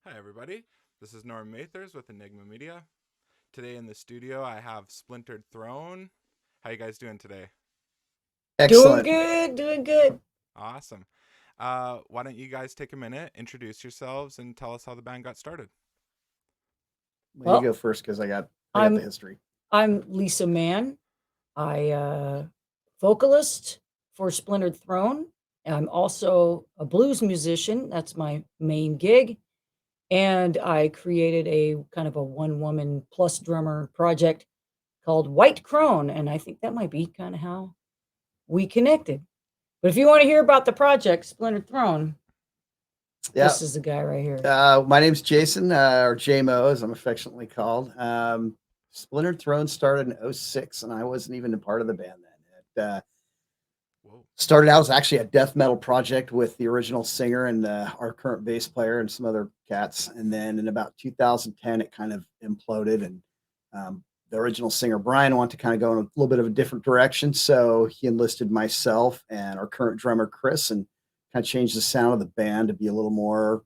Hi, everybody. This is Norm Mathers with Enigma Media. Today in the studio, I have Splintered Throne. How you guys doing today? Doing Excellent. good, doing good. Awesome. Why don't you guys take a minute, introduce yourselves, and tell us how the band got started? Well, you Well, go first because I got the I'm history. I'm Lisa Mann. I vocalist for Splintered Throne. I'm also a blues musician. That's my main gig. And I created a kind of a one woman plus drummer project called White Crone. And I think that might be kind of how we connected. But if you want to hear about the project, Splintered Throne, Yeah. this is the guy right here. My name's Jason, or JMO, as I'm affectionately called. Splintered Throne started in '06, and I wasn't even a part of the band then. It Whoa. started out as actually a death metal project with the original singer and our current bass player and some other cats. And then in about 2010, it kind of imploded, and the original singer Brian wanted to kind of go in a little bit of a different direction, so he enlisted myself and our current drummer Chris, and kind of changed the sound of the band to be a little more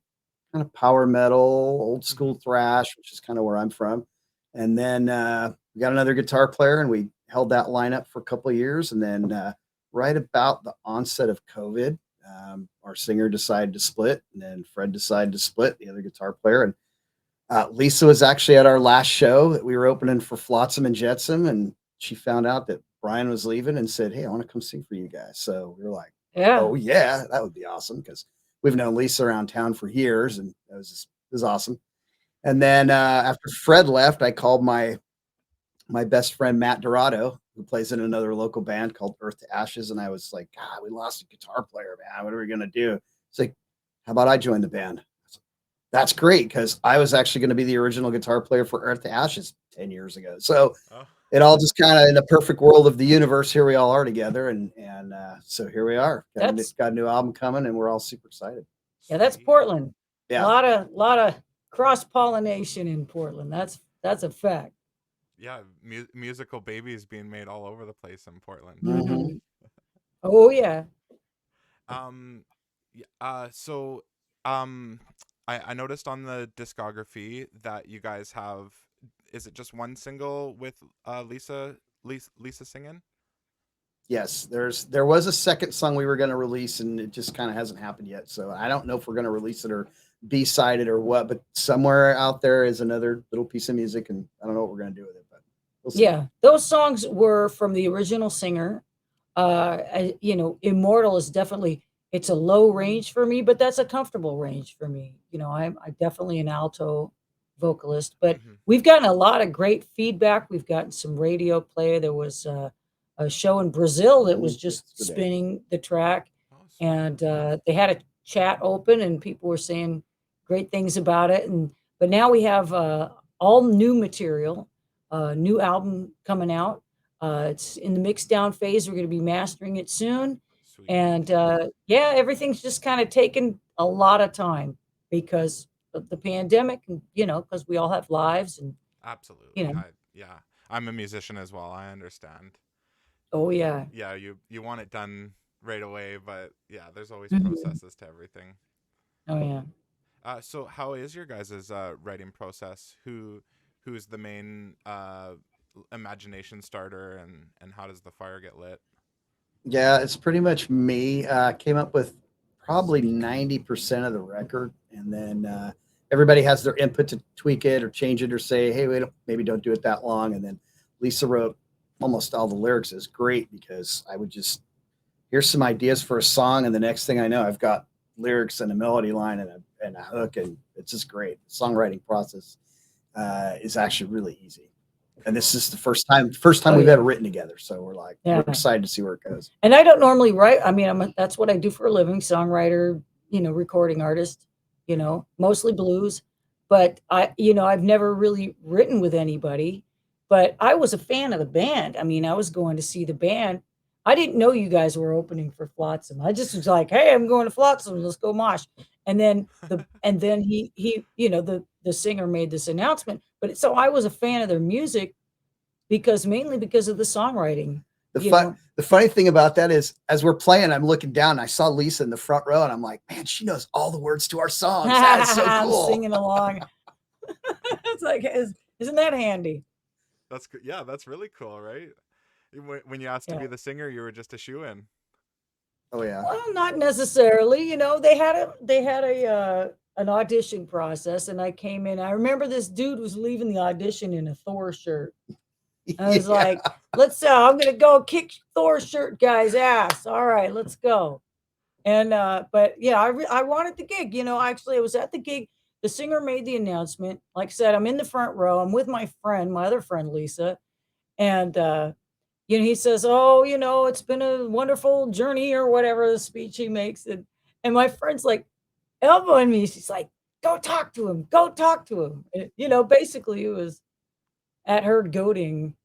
kind of power metal, old Mm-hmm. school thrash, which is kind of where I'm from. And then we got another guitar player, and we held that lineup for a couple of years. And then right about the onset of COVID, our singer decided to split, and then Fred decided to split, the other guitar player. And Lisa was actually at our last show that we were opening for Flotsam and Jetsam, and she found out that Brian was leaving and said, "Hey, I want to come sing for you guys." So we were like, Yeah. "Oh yeah, that would be awesome," because we've known Lisa around town for years, and it was awesome. And then after Fred left, I called my best friend Matt Dorado, who plays in another local band called Earth to Ashes, and I was like, "God, we lost a guitar player, man. What are we gonna do?" It's like, "How about I join the band?" That's great because I was actually going to be the original guitar player for Earth to Ashes 10 years ago. So Oh, it all just kind of in the perfect world of the universe. Here we all are together, and so here we are. That's Got a new album coming, and we're all super excited. Yeah, that's sweet. Portland. A Yeah, lot of cross pollination in Portland. That's a fact. Yeah, musical babies being made all over the place in Portland. hmm Hmm. Oh yeah, Um, so, um, I noticed on the discography that you guys have, is it just one single with Lisa singing? yes. There was a second song we were going to release, and it just kind of hasn't happened yet. So I don't know if we're going to release it or B-sided or what. But somewhere out there is another little piece of music, and I don't know what we're going to do with it, but we'll see. yeah. Those songs were from the original singer. Immortal is definitely it's a low range for me, but that's a comfortable range for me. I'm definitely an alto vocalist, but Mm-hmm. we've gotten a lot of great feedback. We've gotten some radio play. There was a show in Brazil that was just Yesterday. spinning the track, Oh, sweet. and they had a chat open, and people were saying great things about it. But now we have all new material, new album coming out. It's in the mix down phase. We're going to be mastering it soon. Sweet. And yeah, everything's just kind of taken a lot of time because of the pandemic, and because we all have lives, and you Absolutely. know, Yeah, I'm a musician as well. I understand. oh yeah. Yeah, you want it done right away, but yeah, there's always Mhm. processes to everything. Oh yeah. So how is your guys' writing process? Who's the main imagination starter, and how does the fire get lit? Yeah, it's pretty much me. Came up with probably 90% of the record, and then everybody has their input to tweak it or change it or say, "Hey, wait, maybe don't do it that long." And then Lisa wrote almost all the lyrics. Is great because I would just here's some ideas for a song, and the next thing I know, I've got lyrics and a melody line and a hook, and it's just great. The songwriting process is actually really easy, and this Cool. is the first time Oh we've yeah. ever written together. So we're Yeah. excited to see where it goes. And I don't normally write. I mean, that's what I do for a living, songwriter, recording artist, mostly blues. But I've never really written with anybody, but I was a fan of the band. I mean, I was going to see the band. I didn't know you guys were opening for Flotsam. I just was like, "Hey, I'm going to Flotsam. Let's go mosh." And then the singer made this announcement. But so I was a fan of their music because mainly because of the songwriting. you know. The funny thing about that is, as we're playing, I'm looking down. I saw Lisa in the front row, and I'm like, man, she knows all the words to our songs. That is so I'm cool. singing along. It's like, isn't that handy? That's good. Yeah, that's really cool, right? When you asked to Yeah. be the singer, you were just a shoe-in. Oh yeah. Well, not necessarily. You know, they had a an audition process, and I came in. I remember this dude was leaving the audition in a Thor shirt. I was Yeah. like, let's I'm gonna go kick Thor shirt guy's ass. All right, let's go. And but yeah, I wanted the gig. You know, actually, I was at the gig. The singer made the announcement. Like I said, I'm in the front row. I'm with my friend, my other friend Lisa, and you know, he says, "Oh, you know, it's been a wonderful journey," or whatever the speech he makes, and my friend's like elbowing me. She's like, "Go talk to him. Go talk to him." And, you know, basically, it was at her goading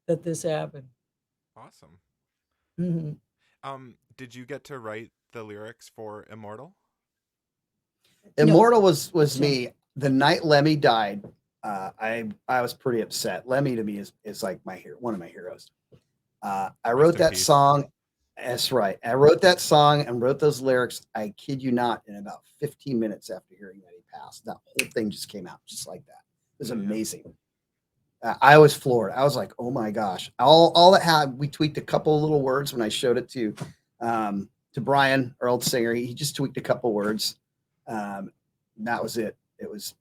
that this happened. Awesome. Mhm. Did you get to write the lyrics for Immortal? No, Immortal was so me. The night Lemmy died, I was pretty upset. Lemmy to me is like my hero, one of my heroes. I Rest wrote in that peace. song. That's right. I wrote that song and wrote those lyrics. I kid you not, in about 15 minutes after hearing that he passed, that whole thing just came out just like that. It was Yeah. amazing. I was floored. I was like, oh my gosh. All that had, we tweaked a couple of little words when I showed it to Brian, our old singer. He just tweaked a couple words. That was it. It was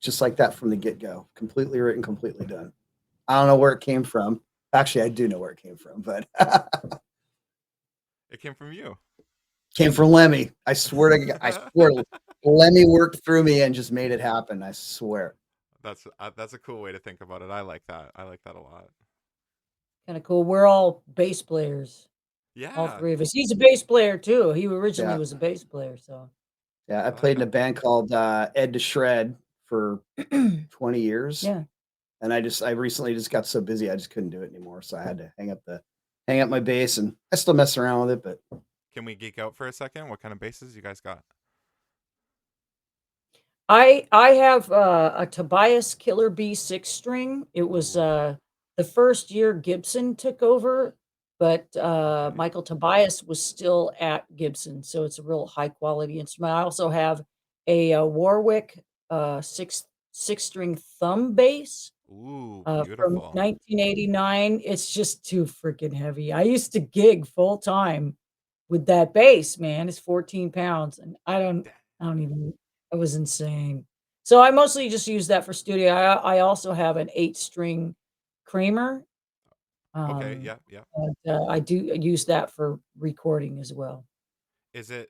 just like that from the get go. Completely written, completely done. I don't know where it came from. Actually, I do know where it came from, but It came from you. came from Lemmy. I swear to God, I swear Lemmy worked through me and just made it happen. I swear. That's a cool way to think about it. I like that. I like that a lot. kind of cool. We're all bass players, all Yeah. three of us. He's a bass player too. He originally Yeah. was a bass player, so Yeah. I played in a band called Ed to Shred for 20 years. yeah. And I recently just got so busy I just couldn't do it anymore. So I had to hang up my bass, and I still mess around with it, but Can we geek out for a second? What kind of basses you guys got? I have a Tobias Killer Bee 6 string. It was Ooh, the first year Gibson took over, but okay. Michael Tobias was still at Gibson, so it's a real high quality instrument. I also have a, Warwick 6 string thumb bass Ooh, from beautiful. 1989. It's just too freaking heavy. I used to gig full time with that bass, man. It's 14 pounds, and I don't even it was insane. So I mostly just use that for studio. I also have an 8 string Kramer, Okay, um, yeah, yeah. but, I do use that for recording as well. Is it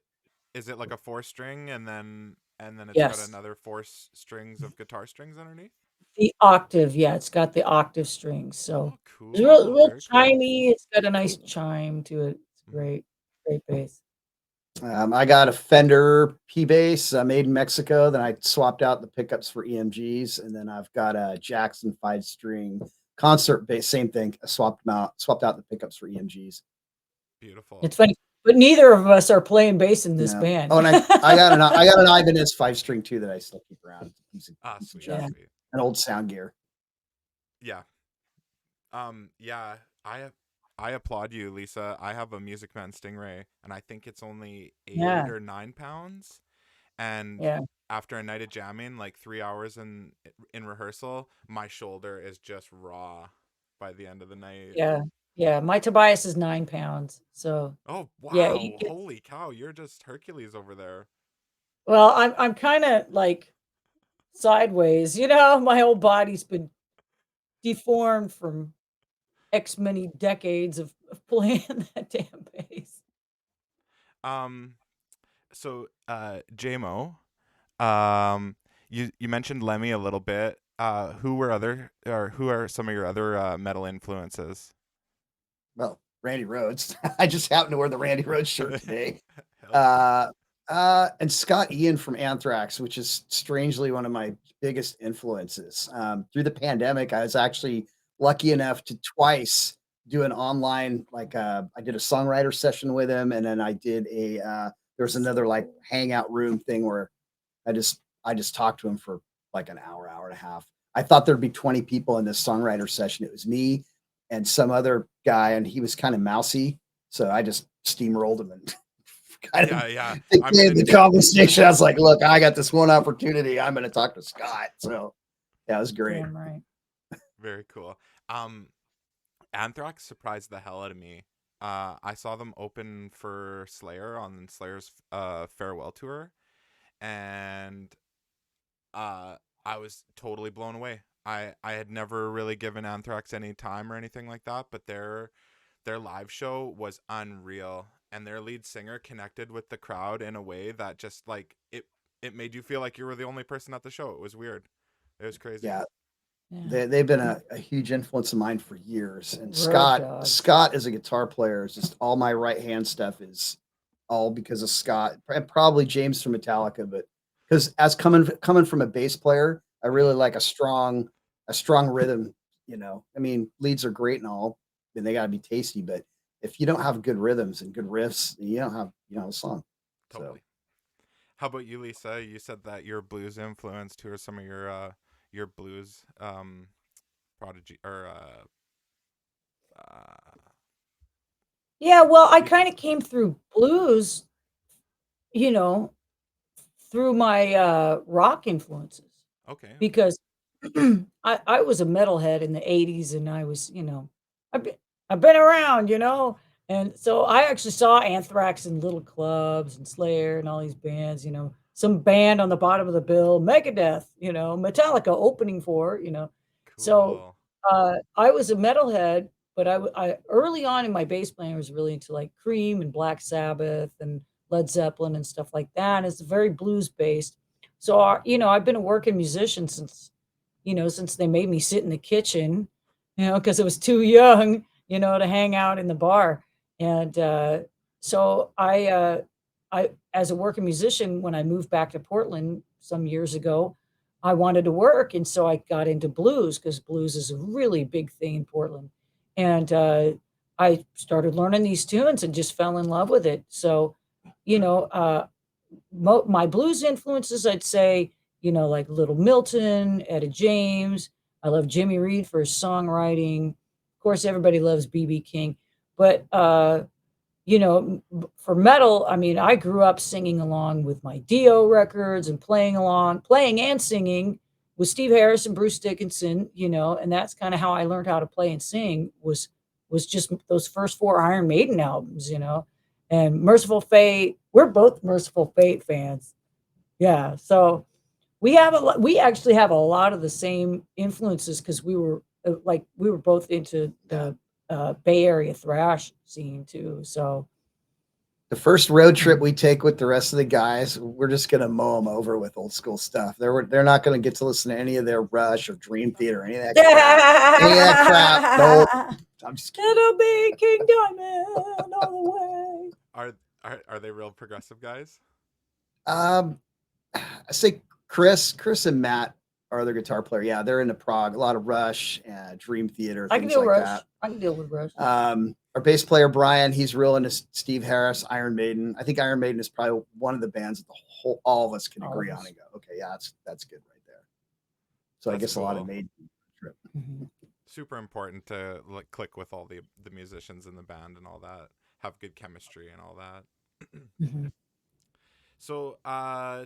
is it like a four string and then it's got Yes. another four strings of guitar strings underneath? The octave, yeah, it's got the octave strings, so Oh, it's real cool. real Very cool. chimey, it's got a nice chime to it. It's Hmm. great, great bass. I got a Fender P bass made in Mexico. Then I swapped out the pickups for EMGs, and then I've got a Jackson 5 string concert bass. Same thing. I swapped out the pickups for EMGs. Beautiful. It's funny, but neither of us are playing bass in this No. Oh, band. and I got an Ibanez 5 string too that I still keep around. It's a Ah, piece of sweet, junk. Yeah. sweet. An old sound gear. Yeah. Yeah, I applaud you, Lisa. I have a Music Man Stingray, and I think it's only Yeah, 8 or 9 pounds. And yeah, after a night of jamming, like 3 hours in rehearsal, my shoulder is just raw by the end of the night. yeah, yeah. My Tobias is 9 pounds, so, Oh yeah, he wow! gets Holy cow! You're just Hercules over there. well, I'm kinda, like, sideways, you know? My whole body's been deformed from X many decades of playing that damn bass. Um. So, JMO, um, you mentioned Lemmy a little bit. Who are some of your other metal influences? Well, Randy Rhoads. I just happen to wear the Randy Rhoads shirt today. Hell yeah. And Scott Ian from Anthrax, which is strangely one of my biggest influences. Through the pandemic, I was actually lucky enough to twice do an online, I did a songwriter session with him, and then I did there was another like hangout room thing where I just talked to him for like an hour, hour and a half. I thought there'd be 20 people in this songwriter session. It was me, and some other guy, and he was kind of mousy. So I just steamrolled him and kind of Yeah. I mean, became the conversation. I was like, look, I got this one opportunity. I'm going to talk to Scott. So yeah, it was great. Damn right. very cool. Anthrax surprised the hell out of me. I saw them open for Slayer on Slayer's farewell tour, and I was totally blown away. I had never really given Anthrax any time or anything like that, but their live show was unreal, and their lead singer connected with the crowd in a way that just like it made you feel like you were the only person at the show. It was weird. It was crazy. Yeah. Yeah. They've been a huge influence of mine for years. And Road Dogg. Scott as a guitar player is just all my right hand stuff is all because of Scott, and probably James from Metallica, but because as coming from a bass player, I really like a strong rhythm. You know, I mean, leads are great and all, and they got to be tasty, but if you don't have good rhythms and good riffs, you don't have a song. Totally. So How about you, Lisa? You said that you're blues influenced. Who are some of your blues prodigy or Yeah, well, I people? kind of came through blues, you know, through my rock influences Okay. because I was a metalhead in the 80s and I was, I've been, I've been around, and so I actually saw Anthrax in little clubs and Slayer and all these bands, some band on the bottom of the bill, Megadeth, Metallica opening for, so Cool. I was a metalhead, but I early on in my bass playing, I was really into like Cream and Black Sabbath and Led Zeppelin and stuff like that. And it's very blues based. So, I've been a working musician since they made me sit in the kitchen, because I was too young, to hang out in the bar. And so I, as a working musician, when I moved back to Portland some years ago, I wanted to work. And so I got into blues because blues is a really big thing in Portland. And I started learning these tunes and just fell in love with it. So, you know, uh, my blues influences, I'd say, like Little Milton, Etta James. I love Jimmy Reed for his songwriting. Of course, everybody loves BB King, but for metal, I mean, I grew up singing along with my Dio records and playing and singing with Steve Harris and Bruce Dickinson, and that's kind of how I learned how to play and sing was just those first four Iron Maiden albums, and Merciful Fate. We're both Merciful Fate fans. Yeah. So we actually have a lot of the same influences because we were both into the Bay Area thrash scene too. So the first road trip we take with the rest of the guys, we're just gonna mow them over with old school stuff. They're not gonna get to listen to any of their Rush or Dream Theater or any of that crap. Any of that crap. No, I'm just kidding. It'll be King Diamond all the way. Are they real progressive guys? I say Chris and Matt are their guitar player. Yeah, they're into prog, a lot of Rush and Dream Theater, I can things deal like Rush. that. I can deal with Rush. Our bass player Brian, he's real into Steve Harris, Iron Maiden. I think Iron Maiden is probably one of the bands that all of us can agree on and go, okay, yeah, that's good right there. So That's I guess cool. a lot of Maiden trip. Mhm. Super important to like click with all the musicians in the band and all that, have good chemistry and all that. Mhm. So,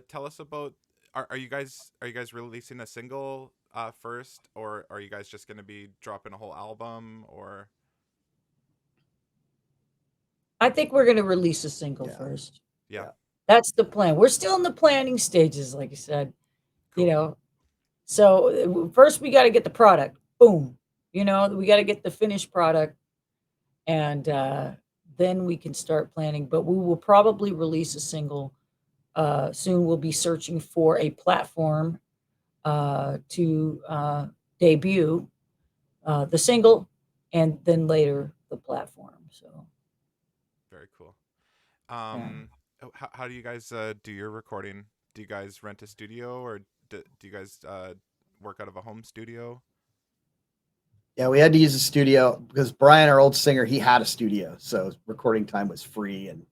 tell us about are you guys releasing a single first, or are you guys just going to be dropping a whole album, or I think we're going to release a single first. yeah. Yeah. That's the plan. We're still in the planning stages, like I said, Cool. So first we got to get the product. Boom. We got to get the finished product, and then we can start planning. But we will probably release a single soon. We'll be searching for a platform to debut the single, and then later the platform. So Very cool. yeah. How do you guys do your recording? Do you guys rent a studio, or do you guys work out of a home studio? Yeah, we had to use a studio because Brian, our old singer, he had a studio, so recording time was free, and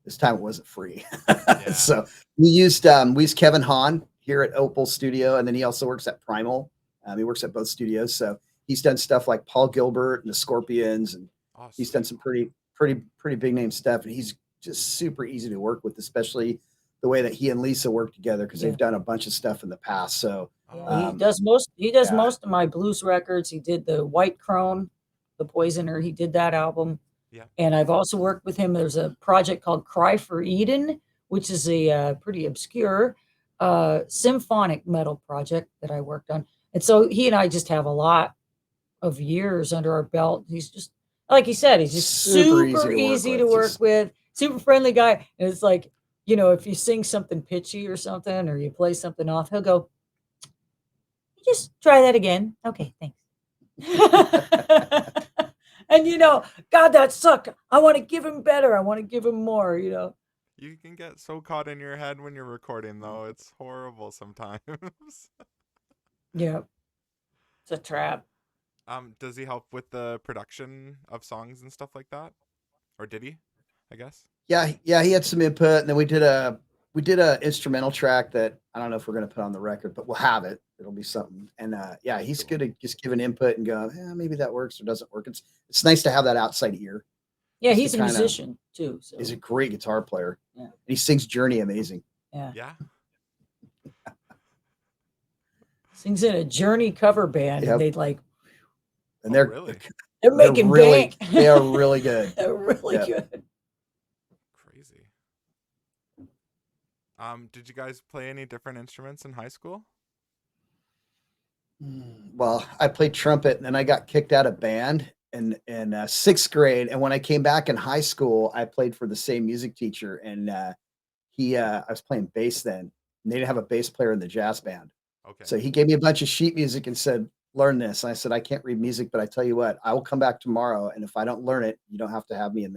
this time it wasn't free. Yeah. So we used Kevin Hahn here at Opal Studio, and then he also works at Primal. He works at both studios, so He's done stuff like Paul Gilbert and the Scorpions, and Oh, he's done sweet. some pretty big name stuff. And he's just super easy to work with, especially the way that he and Lisa work together because Yeah. they've done a bunch of stuff in the past. So Yeah, he Oh, does yeah, most of my blues records. He did the White Crone, The Poisoner. He did that album. yeah. And I've also worked with him. There's a project called Cry for Eden, which is a pretty obscure symphonic metal project that I worked on. And so he and I just have a lot of years under our belt. He's just, like he said, he's just super easy super to work easy to with. work Just with, super friendly guy. And it's like, if you sing something pitchy or something, or you play something off, he'll go, just try that again. Okay, thanks. And God, that sucked. I want to give him better. I want to give him more. You can get so caught in your head when you're recording, though. It's horrible sometimes. Yeah, it's a trap. Does he help with the production of songs and stuff like that? Or did he? I guess. yeah, he had some input, and then we did a instrumental track that I don't know if we're gonna put on the record, but we'll have it. It'll be something. And yeah, he's Cool. good at just giving input and go, maybe that works or doesn't work. It's nice to have that outside ear Yeah, just to he's a kind of. musician too. So He's a great guitar player. yeah, And he sings Journey amazing. yeah. Yeah. Sings in a Journey cover band, and Yep. they'd like And Oh, they're really? they're making bank. they are really good. They're really Yep. good. Crazy. Did you guys play any different instruments in high school? Well, I played trumpet, and then I got kicked out of band in sixth grade. And when I came back in high school, I played for the same music teacher, and I was playing bass then, and they didn't have a bass player in the jazz band. Okay. So he gave me a bunch of sheet music and said, "Learn this." And I said, "I can't read music, but I tell you what, I will come back tomorrow, and if I don't learn it, you don't have to have me in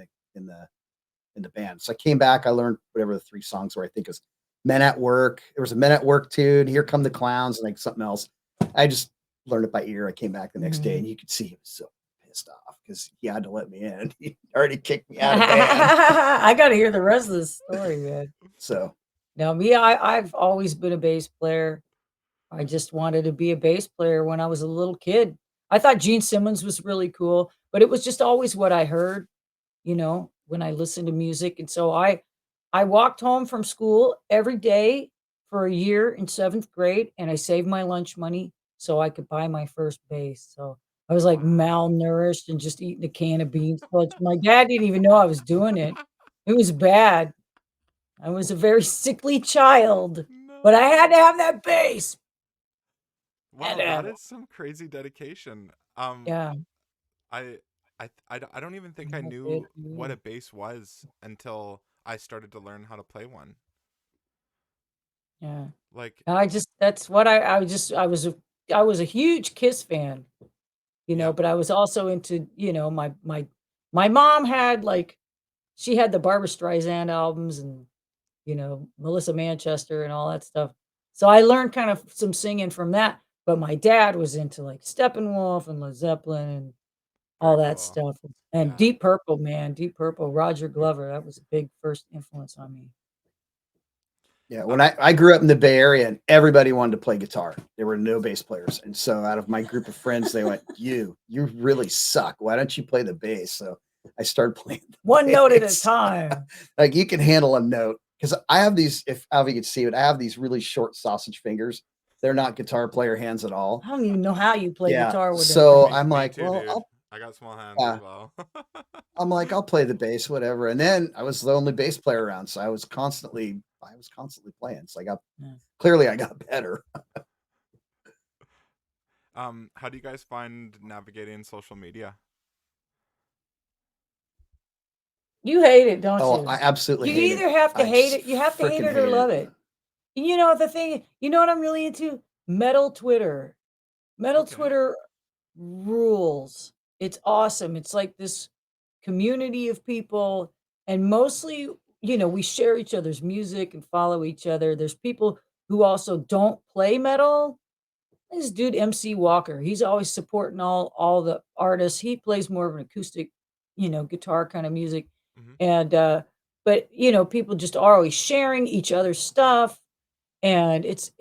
the band." So I came back. I learned whatever the three songs were. I think it was "Men at Work." There was a "Men at Work" tune. "Here Come the Clowns," and like something else. I just learned it by ear. I came back the next day, and you could see he was so pissed off because he had to let me in. He already kicked me out of band. I got to hear the rest of the story, man. So Now, me, I've always been a bass player. I just wanted to be a bass player when I was a little kid. I thought Gene Simmons was really cool, but it was just always what I heard, when I listened to music. And so I walked home from school every day for a year in seventh grade, and I saved my lunch money so I could buy my first bass. So I was like Wow. malnourished and just eating a can of beans. But my dad didn't even know I was doing it. It was bad. I was a very sickly child, but I had to No. have that bass. Had Wow, to that have it. is some crazy dedication. Yeah. I, I don't even think I I did, knew what yeah. a bass was until I started to learn how to play one. Yeah. Like, I just that's what I was a huge Kiss fan, yeah. but I was also into, my mom had like she had the Barbara Streisand albums and, Melissa Manchester and all that stuff. So I learned kind of some singing from that, but my dad was into like Steppenwolf and Led Zeppelin and all Very that cool. stuff. And Yeah. Deep Purple, man, Deep Purple, Roger Glover, that was a big first influence on me. yeah, when Um, I grew up in the Bay Area, and everybody wanted to play guitar. There were no bass players, and so out of my group of friends, they went, you really suck. Why don't you play the bass?" So I started playing One the note at a bass. time. Like you can handle a note because I have these. If Alvy could see it, I have these really short sausage fingers. They're not guitar player hands at all. I don't even know how you play Yeah, guitar with them so things. I'm me like, too, well, dude. I'll I got small hands as uh, well. I'm like, I'll play the bass, whatever. And then I was the only bass player around, so I was constantly playing. So Yeah. clearly I got better. How do you guys find navigating social media? You hate it, don't Oh, you? I absolutely You hate it. either have to I hate just it, you have to hate freaking it or hate it. love it. The thing, what I'm really into? Metal Twitter. Metal Okay. Twitter rules. It's awesome. It's like this community of people, and mostly, we share each other's music and follow each other. There's people who also don't play metal. This dude MC Walker, he's always supporting all the artists. He plays more of an acoustic, guitar kind of music. Hmm. And but people just are always sharing each other's stuff, and it's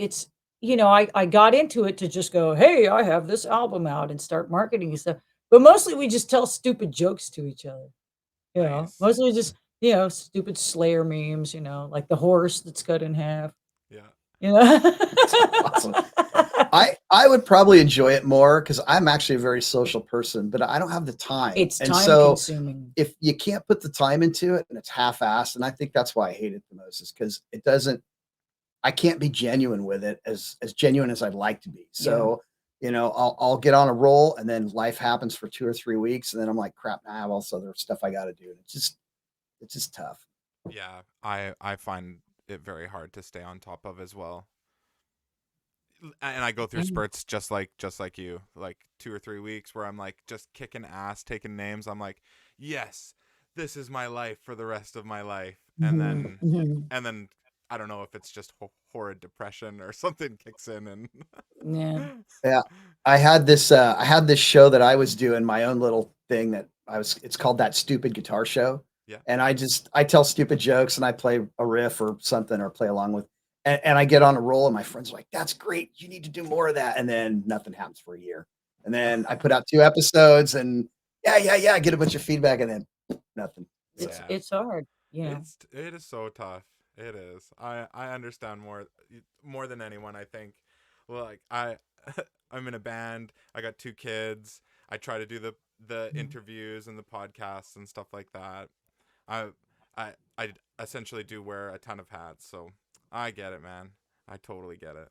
I got into it to just go, "Hey, I have this album out," and start marketing and stuff. But mostly we just tell stupid jokes to each other, Nice. mostly just, stupid Slayer memes, like the horse that's cut in half, Yeah. you know? That's awesome. I would probably enjoy it more because I'm actually a very social person, but I don't have the time. It's And time so consuming. if you can't put the time into it and it's half-assed, and I think that's why I hate it the most is because it doesn't I can't be genuine with it as genuine as I'd like to be. Yeah. So, I'll get on a roll and then life happens for 2 or 3 weeks, and then I'm like, crap, now I have all this other stuff I gotta do. It's just tough. Yeah. I find it very hard to stay on top of as well. And I go through Mm. spurts just like you, like 2 or 3 weeks where I'm like just kicking ass, taking names. I'm like, yes, this is my life for the rest of my life. And Mhm, then mhm. and then I don't know if it's just horrid depression or something kicks in and Yeah. Yeah. I had this show that I was doing, my own little thing that it's called That Stupid Guitar Show. yeah. And I tell stupid jokes and I play a riff or something or play along with and I get on a roll and my friends are like, "That's great. You need to do more of that." And then nothing happens for a year. And then I put out 2 episodes and yeah, yeah, yeah, I get a bunch of feedback and then nothing. So, It's Yeah. it's hard, It is so tough. It is. I understand more than anyone, I think. Well, like I'm in a band. I got 2 kids. I try to do the Mhm. interviews and the podcasts and stuff like that. I I essentially do wear a ton of hats, so I get it, man. I totally get it.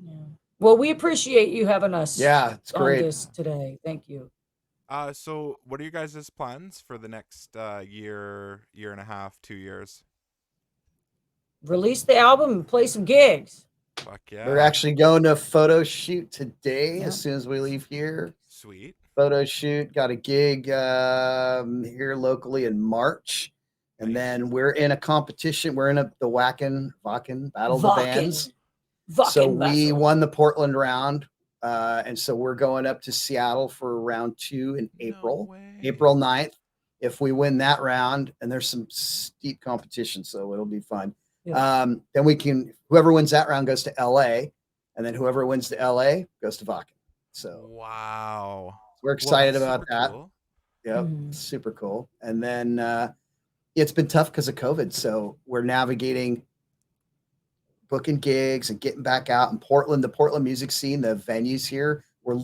Yeah. Well, we appreciate you having us yeah, it's on great. this today. Thank you. So what are you guys' plans for the next year and a half, 2 years? Release the album and play some gigs. Fuck We're yeah. actually going to a photo shoot today Yeah. as soon as we leave here. Sweet. Photo shoot, got a gig here locally in March. And Nice. then we're in a competition. We're in the Wacken Battle of the Bands. Wacken. So Wacken we Vessel. won the Portland round. And so we're going up to Seattle for round 2 in No April way. 9th. If we win that round, and there's some steep competition, so it'll be fun. Yeah. Then whoever wins that round goes to LA, and then whoever wins to LA goes to Wacken. So Wow. we're Well, excited that's about super that. cool. Yep, Mhm. super cool. And then it's been tough because of COVID, so we're navigating booking gigs and getting back out in Portland. The Portland music scene, the venues here were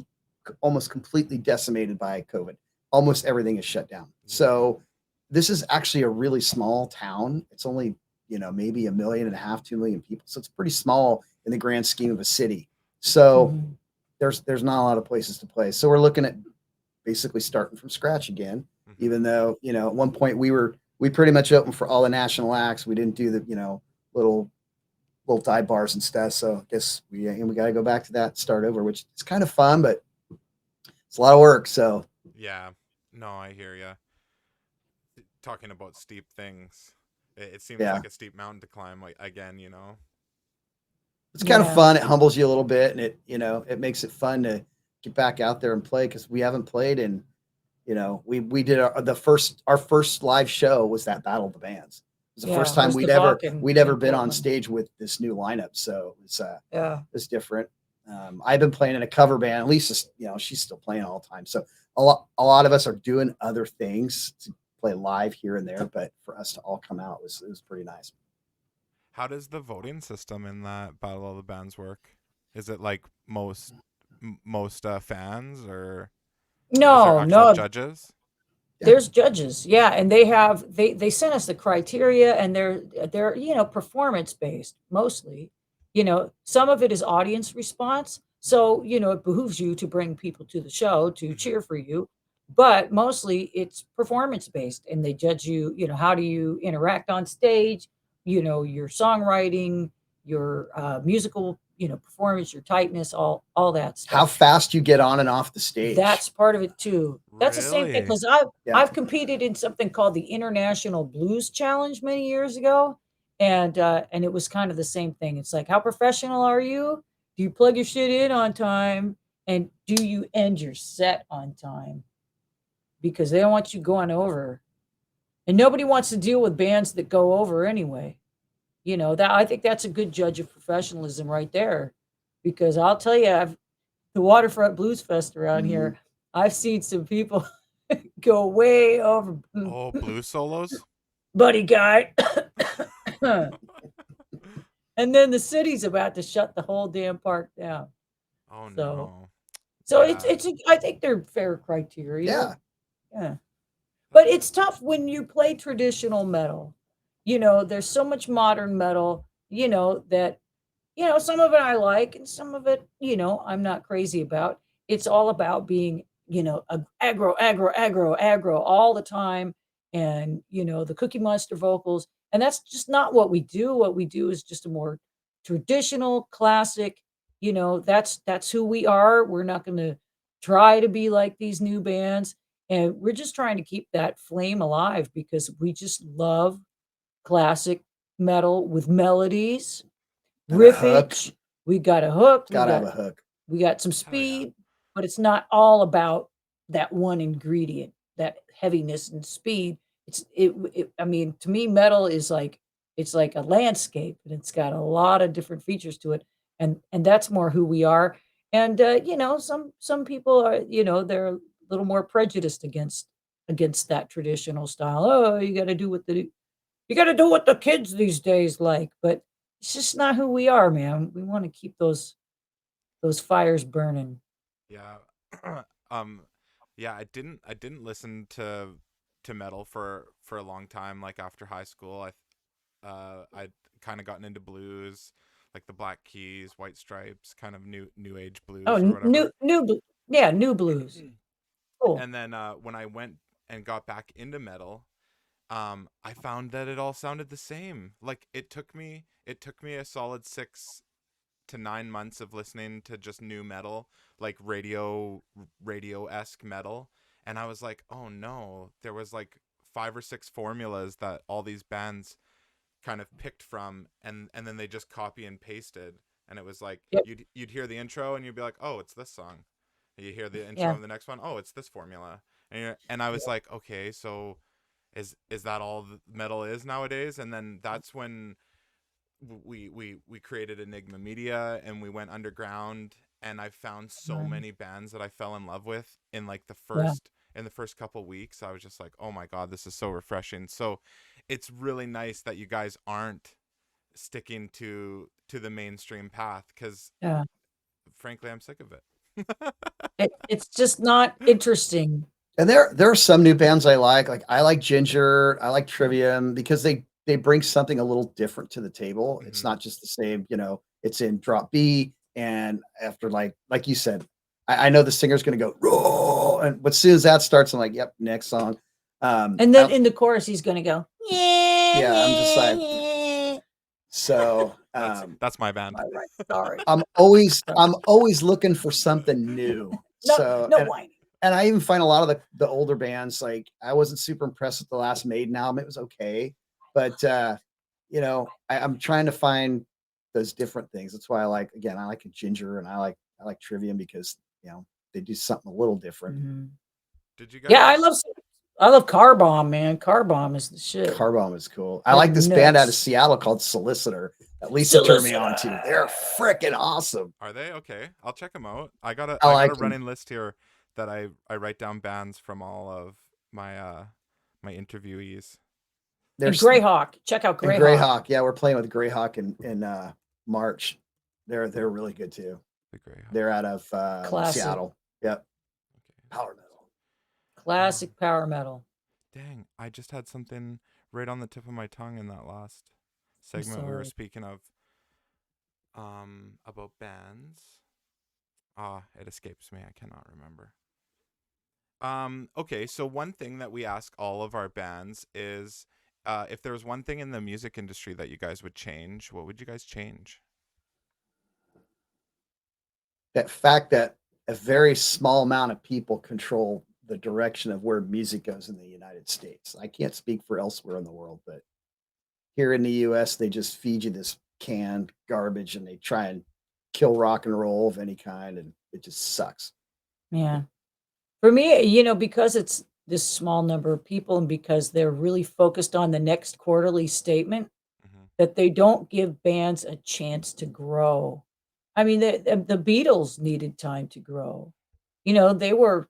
almost completely decimated by COVID. Almost everything is shut down. Yeah. So this is actually a really small town. It's only, maybe 1.5 million, 2 million people. So it's pretty small in the grand scheme of a city. So Mhm. there's not a lot of places to play. So we're looking at basically starting from scratch again, Hmm. even though, at one point we pretty much opened for all the national acts. We didn't do the, little dive bars and stuff. So I guess we got to go back to that, start over, which is kind of fun, but it's a lot of work. So Yeah. No, I hear you. Talking about steep things. It seems yeah, like a steep mountain to climb like again. it's kind of Yeah. fun. It humbles you a little bit, and it makes it fun to get back out there and play because we haven't played in. We did our first live show was that Battle of the Bands. It was the Yeah. first time Was the we'd ever Wacken we'd ever in been on Portland. stage with this new lineup. So Yeah. it's different. I've been playing in a cover band. Lisa's, she's still playing all the time. So a lot of us are doing other things to play live here and there, but for us to all come out it was pretty nice. How does the voting system in that Battle of the Bands work? Is it like most fans, or is there No, actual no, judges? Yeah. there's judges. Yeah, and they sent us the criteria and they're, performance based mostly. Some of it is audience response. So, it behooves you to bring people to the show to Hmm. cheer for you, but mostly it's performance based and they judge you, how do you interact on stage, your songwriting, your musical, performance, your tightness, all that How stuff. fast you get on and off the stage. That's part of it too. That's the same thing Really? because I've Yeah. I've competed in something called the International Blues Challenge many years ago, and it was kind of the same thing. It's like, how professional are you? Do you plug your shit in on time? And do you end your set on time? Because they don't want you going over. And nobody wants to deal with bands that go over anyway. That I think that's a good judge of professionalism right there. because I'll tell you, the Waterfront Blues Fest around Mhm. here, I've seen some people go way over. Oh, blues solos. Buddy guy. And then the city's about to shut the whole damn park down. Oh So, no. so Yeah. I think they're fair criteria. Yeah. Yeah. But That's it's tough when you play traditional metal. You know, there's so much modern metal, that, some of it I like and some of it, I'm not crazy about. It's all about being, aggro, aggro, aggro, aggro all the time. And, the Cookie Monster vocals. And that's just not what we do. What we do is just a more traditional, classic, that's who we are. We're not going to try to be like these new bands. And we're just trying to keep that flame alive because we just love classic metal with melodies, And a hook. riffage. We got a hook, Gotta have a hook. we got some hell yeah. speed, but it's not all about that one ingredient, that heaviness and speed. I mean, to me, metal is like it's like a landscape, and it's got a lot of different features to it, and that's more who we are. And some people are, they're a little more prejudiced against that traditional style. Oh, you got to do what the kids these days like, but it's just not who we are, man. We want to keep those fires burning. Yeah. um yeah, I didn't listen to metal for a long time, like after high school. I'd kind of gotten into blues, like the Black Keys, White Stripes, kind of new age Oh, blues or whatever. yeah, new blues. Cool. And then when I went and got back into metal, I found that it all sounded the same. Like it took me a solid 6 to 9 months of listening to just new metal, like radio-esque metal, and I was like, oh no, there was like 5 or 6 formulas that all these bands kind of picked from, and then they just copy and pasted, and it was like Yep. you'd hear the intro and you'd be like, oh, it's this song. And you hear the intro Yeah. of the next one, oh, it's this formula. And I was like, okay, so is that all the metal is nowadays? And then that's when we created Enigma Media and we went underground, and I found so Right. many bands that I fell in love with in like Yeah. the first couple weeks. I was just like, oh my god, this is so refreshing. So it's really nice that you guys aren't sticking to the mainstream path, because Yeah. frankly I'm sick of it. It's just not interesting. And there are some new bands I like. Like I like Ginger, I like Trivium because they bring something a little different to the table. It's Hmm. not just the same, it's in drop B and after like you said, I know the singer's gonna go roll, and but as soon as that starts, I'm like, yep, next song. And I then don't, in the chorus, he's gonna go, yeah, yeah, I'm just yeah, like yeah. so That's my band. All right, sorry. I'm always Sorry. I'm always looking for something new. No, So no whining. and I even find a lot of the older bands, like I wasn't super impressed with the last Maiden album. It was okay. But I'm trying to find those different things. That's why I like a Ginger and I like Trivium because they do something a little different. Mhm. Did you Yeah, guys I love Car Bomb, man. Car Bomb is the shit. Carbomb is cool. I They're like this band out of nuts. Seattle called Solicitor that Lisa turned me on to. They're Solicitor. freaking awesome. Are they okay? I'll check them out. I I got a like them. running list here that I write down bands from all of my interviewees. And There's Greyhawk. Check out and Greyhawk. Greyhawk. Yeah, we're playing with Greyhawk in March. They're really good too. The Grey Hawk. They're out of Classic. Seattle. Yep. Okay. Power metal. Classic power metal. Dang, I just had something right on the tip of my tongue in that last I'm segment we were sorry. speaking of about bands. It escapes me. I cannot remember. Okay, so one thing that we ask all of our bands is if there was one thing in the music industry that you guys would change, what would you guys change? That fact that a very small amount of people control the direction of where music goes in the United States. I can't speak for elsewhere in the world, but here in the US, they just feed you this canned garbage and they try and kill rock and roll of any kind, and it just sucks. Yeah. For me, because it's this small number of people and because they're really focused on the next quarterly statement, Hmm. that they don't give bands a chance to grow. I mean, the Beatles needed time to grow. You know, they were,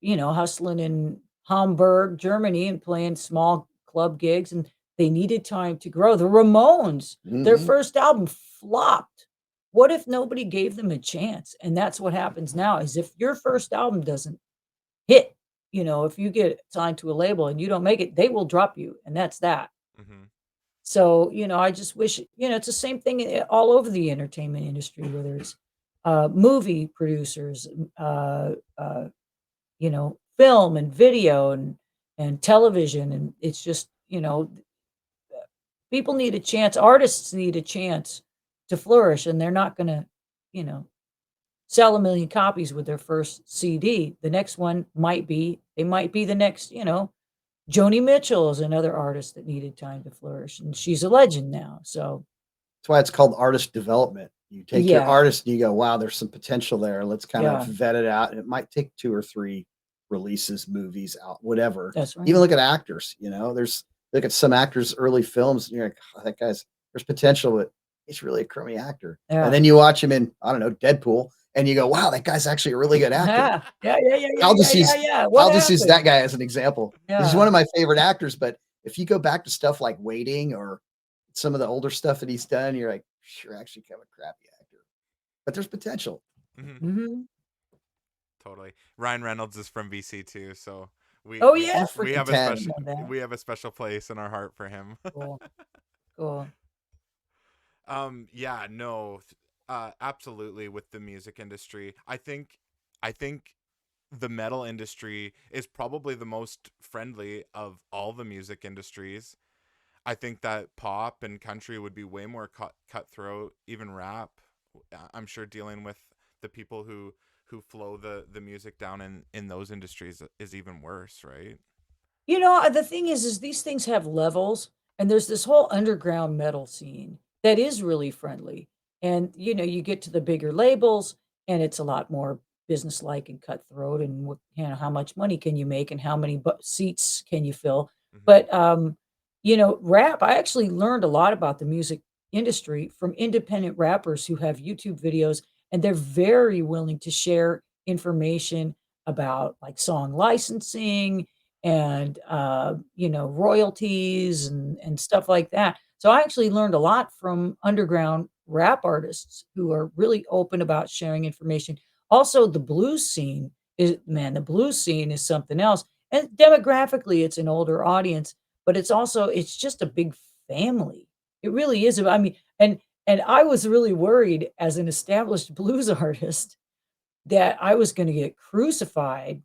hustling in Hamburg, Germany, and playing small club gigs, and they needed time to grow. The Ramones, their Hmm. first album flopped. What if nobody gave them a chance? And that's what happens now, is if your first album doesn't hit, if you get signed to a label and you don't make it, they will drop you, and that's that. Mm-hmm. So, I just wish, it's the same thing all over the entertainment industry, whether it's movie producers, film and video and television. And it's just, people need a chance, artists need a chance to flourish, and they're not going to, you know, sell a million copies with their first CD. The next one they might be the next, Joni Mitchell is another artist that needed time to flourish, and she's a legend now. So, That's why it's called artist development. You take your yeah, artist and you go, wow, there's some potential there. Let's kind of yeah, vet it out. And it might take 2 or 3 releases, movies out, whatever. that's right. Even look at actors, look at some actors' early films, and you're like, oh, that guy's, there's potential, but he's really a crummy actor. And Yeah. then you watch him in, I don't know, Deadpool, and you go, wow, that guy's actually a really good actor. Yeah. Yeah, yeah, yeah, yeah, I'll yeah, just yeah, use yeah. What I'll just use that happened? guy as an example. He's one Yeah. of my favorite actors, but if you go back to stuff like Waiting or some of the older stuff that he's done, you're like, sure, actually kind of a crappy actor. But there's potential. Mm-hmm. Mhm. Totally. Ryan Reynolds is from BC too, so we Oh, we yeah. You we freaking have a I ten. didn't special know that. we have a special place in our heart for him. Cool, cool. Yeah, no, absolutely with the music industry. I think the metal industry is probably the most friendly of all the music industries. I think that pop and country would be way more cutthroat, even rap. I'm sure dealing with the people who flow the music down in those industries is even worse, right? The thing is these things have levels, and there's this whole underground metal scene that is really friendly. And, you get to the bigger labels, and it's a lot more businesslike and cutthroat, and how much money can you make and how many seats can you fill. Hmm. But, rap, I actually learned a lot about the music industry from independent rappers who have YouTube videos, and they're very willing to share information about like song licensing and royalties and stuff like that. So I actually learned a lot from underground rap artists who are really open about sharing information. Also, the blues scene is something else. And demographically, it's an older audience, but it's just a big family. It really is. I mean, and I was really worried as an established blues artist that I was gonna get crucified.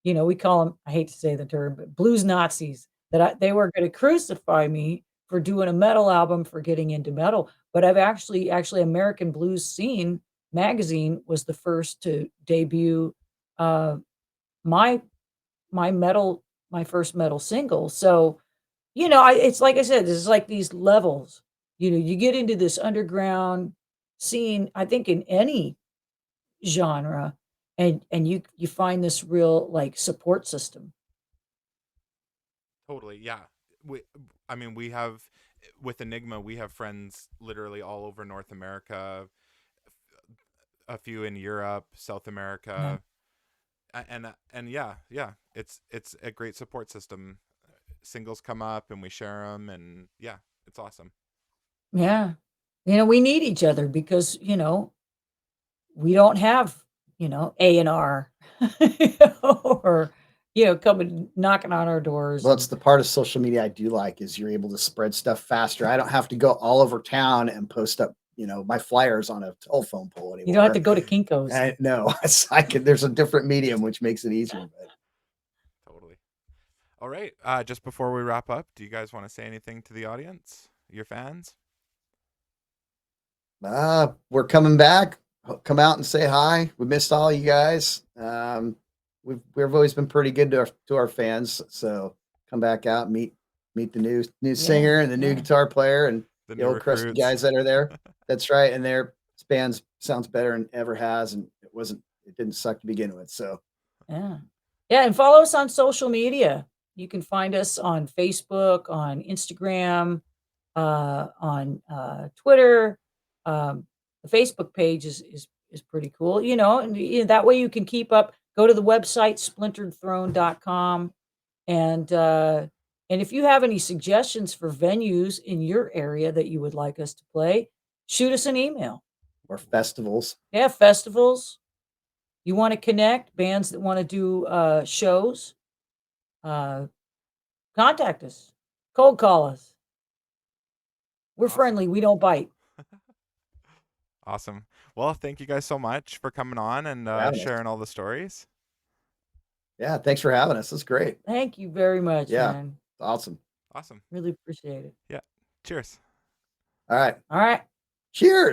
We call them, I hate to say the term, but blues Nazis, that they were gonna crucify me for doing a metal album, for getting into metal. But I've actually American Blues Scene magazine was the first to debut, uh, my my first metal single. So, it's like I said, there's like these levels. You get into this underground scene, I think in any genre, and you find this real, like, support system. Totally, yeah. We, I mean, we have with Enigma, we have friends literally all over North America, a few in Europe, South Yeah. America, and yeah, yeah, it's a great support system. Singles come up and we share them, and yeah, it's awesome. Yeah. We need each other because, we don't have, A&R, or, coming knocking on our doors Well, it's and the part of social media I do like is you're able to spread stuff faster. I don't have to go all over town and post up, my flyers on a telephone pole you don't have to anymore. go to Kinko's. I no, there's a different medium which makes it easier. Totally. All right. Just before we wrap up, do you guys want to say anything to the audience, your fans? We're coming back. Come out and say hi. We missed all you guys. We've always been pretty good to our fans. So come back out, meet the new Yeah, singer and the new yeah. guitar player and The the new old crusty recruits. guys that are there. That's right. And their band sounds better than ever has, and it didn't suck to begin with. So Yeah. Yeah, and follow us on social media. You can find us on Facebook, on Instagram, on, Twitter. Um the Facebook page is pretty cool, you know, and that way you can keep up. Go to the website, splinteredthrone.com. And if you have any suggestions for venues in your area that you would like us to play, shoot us an email. Or festivals. Yeah, festivals. You want to connect, bands that want to do shows, contact us. Cold call us. We're Awesome. friendly. We don't bite. Awesome. Well, thank you guys so much for coming on and Having us. sharing all the stories. Yeah, thanks for having us. That's great. Thank you very much, Yeah. man. Awesome. Awesome. Really appreciate it. Yeah. Cheers. All right. All right. Cheers.